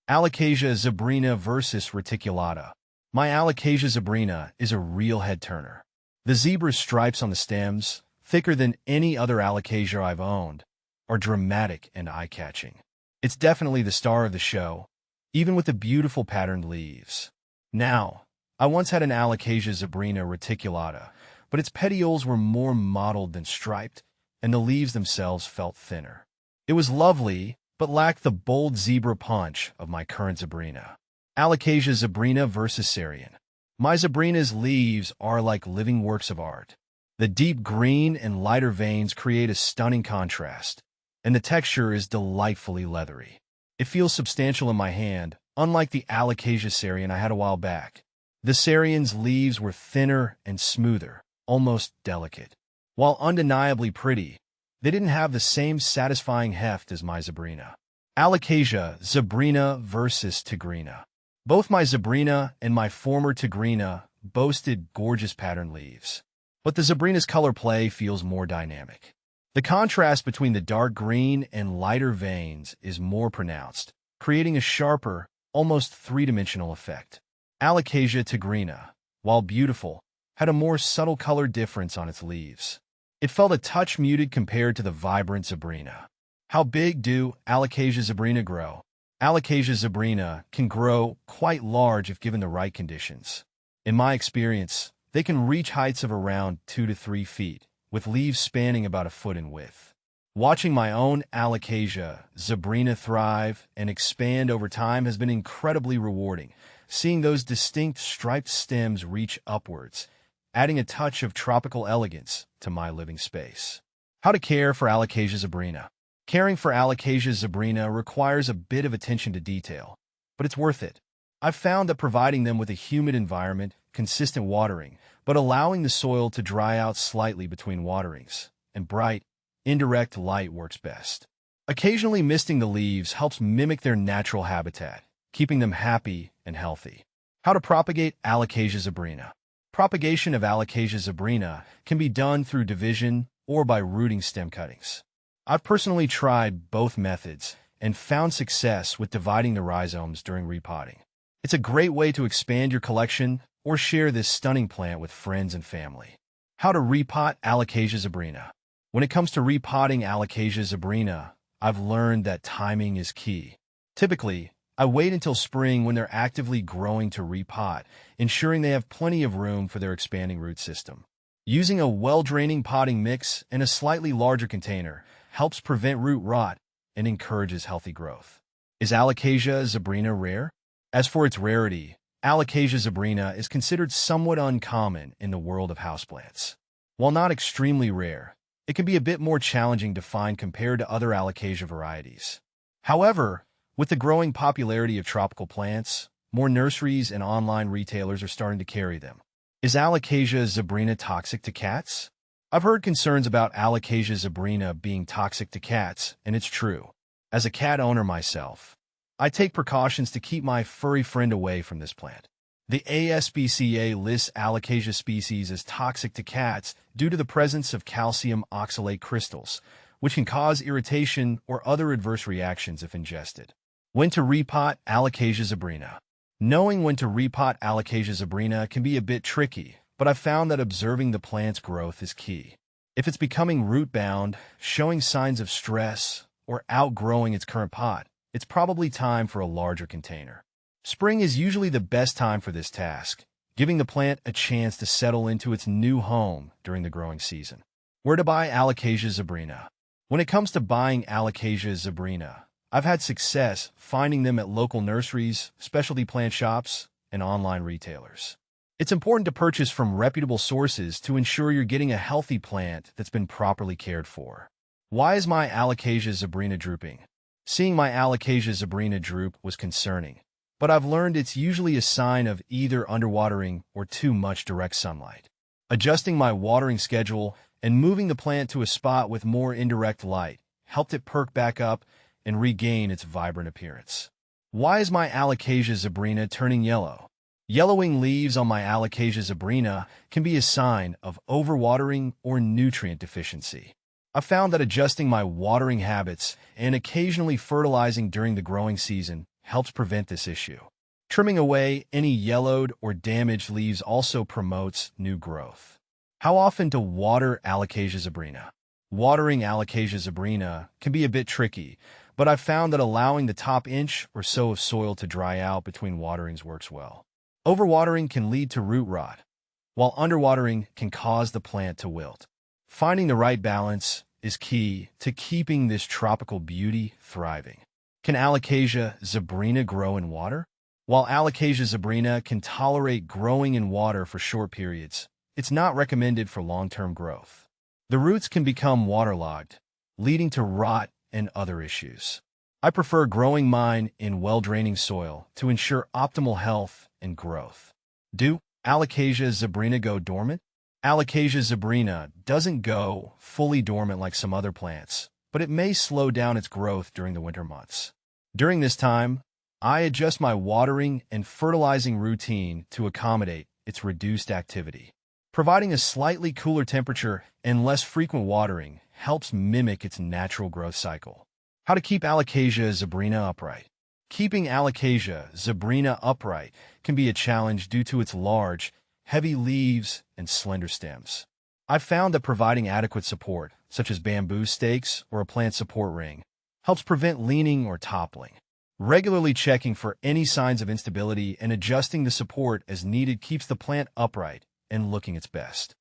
Alocasia zebrina versus reticulata. My Alocasia zebrina is a real head-turner. The zebra stripes on the stems, thicker than any other Alocasia I've owned, are dramatic and eye-catching. It's definitely the star of the show, even with the beautiful patterned leaves. Now, I once had an Alocasia zebrina reticulata, but its petioles were more mottled than striped, and the leaves themselves felt thinner. It was lovely, but lacked the bold zebra punch of my current zebrina. Alocasia zebrina versus Syrian. My zebrina's leaves are like living works of art. The deep green and lighter veins create a stunning contrast, and the texture is delightfully leathery. It feels substantial in my hand, unlike the Alocasia Syrian I had a while back. The Syrian's leaves were thinner and smoother, almost delicate. While undeniably pretty, they didn't have the same satisfying heft as my zebrina. Alocasia zebrina versus tigrina. Both my zebrina and my former tigrina boasted gorgeous patterned leaves, but the zebrina's color play feels more dynamic. The contrast between the dark green and lighter veins is more pronounced, creating a sharper, almost three-dimensional effect. Alocasia tigrina, while beautiful, had a more subtle color difference on its leaves. It felt a touch muted compared to the vibrant zebrina. How big do Alocasia zebrina grow? Alocasia zebrina can grow quite large if given the right conditions. In my experience, they can reach heights of around 2 to 3 feet, with leaves spanning about a foot in width. Watching my own Alocasia zebrina thrive and expand over time has been incredibly rewarding, seeing those distinct striped stems reach upwards, adding a touch of tropical elegance to my living space. How to care for Alocasia zebrina. Caring for Alocasia zebrina requires a bit of attention to detail, but it's worth it. I've found that providing them with a humid environment, consistent watering, but allowing the soil to dry out slightly between waterings, and bright, indirect light works best. Occasionally misting the leaves helps mimic their natural habitat, keeping them happy and healthy. How to propagate Alocasia zebrina. Propagation of Alocasia zebrina can be done through division or by rooting stem cuttings. I've personally tried both methods and found success with dividing the rhizomes during repotting. It's a great way to expand your collection or share this stunning plant with friends and family. How to repot Alocasia zebrina. When it comes to repotting Alocasia zebrina, I've learned that timing is key. Typically, I wait until spring when they're actively growing to repot, ensuring they have plenty of room for their expanding root system. Using a well-draining potting mix in a slightly larger container helps prevent root rot and encourages healthy growth. Is Alocasia zebrina rare? As for its rarity, Alocasia zebrina is considered somewhat uncommon in the world of houseplants. While not extremely rare, it can be a bit more challenging to find compared to other Alocasia varieties. However, with the growing popularity of tropical plants, more nurseries and online retailers are starting to carry them. Is Alocasia zebrina toxic to cats? I've heard concerns about Alocasia zebrina being toxic to cats, and it's true. As a cat owner myself, I take precautions to keep my furry friend away from this plant. The ASPCA lists Alocasia species as toxic to cats due to the presence of calcium oxalate crystals, which can cause irritation or other adverse reactions if ingested. When to repot Alocasia zebrina. Knowing when to repot Alocasia zebrina can be a bit tricky, but I've found that observing the plant's growth is key. If it's becoming root-bound, showing signs of stress, or outgrowing its current pot, it's probably time for a larger container. Spring is usually the best time for this task, giving the plant a chance to settle into its new home during the growing season. Where to buy Alocasia zebrina? When it comes to buying Alocasia zebrina, I've had success finding them at local nurseries, specialty plant shops, and online retailers. It's important to purchase from reputable sources to ensure you're getting a healthy plant that's been properly cared for. Why is my Alocasia zebrina drooping? Seeing my Alocasia zebrina droop was concerning, but I've learned it's usually a sign of either underwatering or too much direct sunlight. Adjusting my watering schedule and moving the plant to a spot with more indirect light helped it perk back up and regain its vibrant appearance. Why is my Alocasia zebrina turning yellow? Yellowing leaves on my Alocasia zebrina can be a sign of overwatering or nutrient deficiency. I've found that adjusting my watering habits and occasionally fertilizing during the growing season helps prevent this issue. Trimming away any yellowed or damaged leaves also promotes new growth. How often to water alocasia zebrina? Watering alocasia zebrina can be a bit tricky, but I've found that allowing the top inch or so of soil to dry out between waterings works well. Overwatering can lead to root rot, while underwatering can cause the plant to wilt. Finding the right balance is key to keeping this tropical beauty thriving. Can alocasia zebrina grow in water? While alocasia zebrina can tolerate growing in water for short periods, it's not recommended for long-term growth. The roots can become waterlogged, leading to rot and other issues. I prefer growing mine in well-draining soil to ensure optimal health and growth. Do alocasia zebrina go dormant? Alocasia zebrina doesn't go fully dormant like some other plants, but it may slow down its growth during the winter months. During this time, I adjust my watering and fertilizing routine to accommodate its reduced activity. Providing a slightly cooler temperature and less frequent watering helps mimic its natural growth cycle. How to keep alocasia zebrina upright? Keeping alocasia zebrina upright can be a challenge due to its large, heavy leaves and slender stems. I've found that providing adequate support, such as bamboo stakes or a plant support ring, helps prevent leaning or toppling. Regularly checking for any signs of instability and adjusting the support as needed keeps the plant upright and looking its best.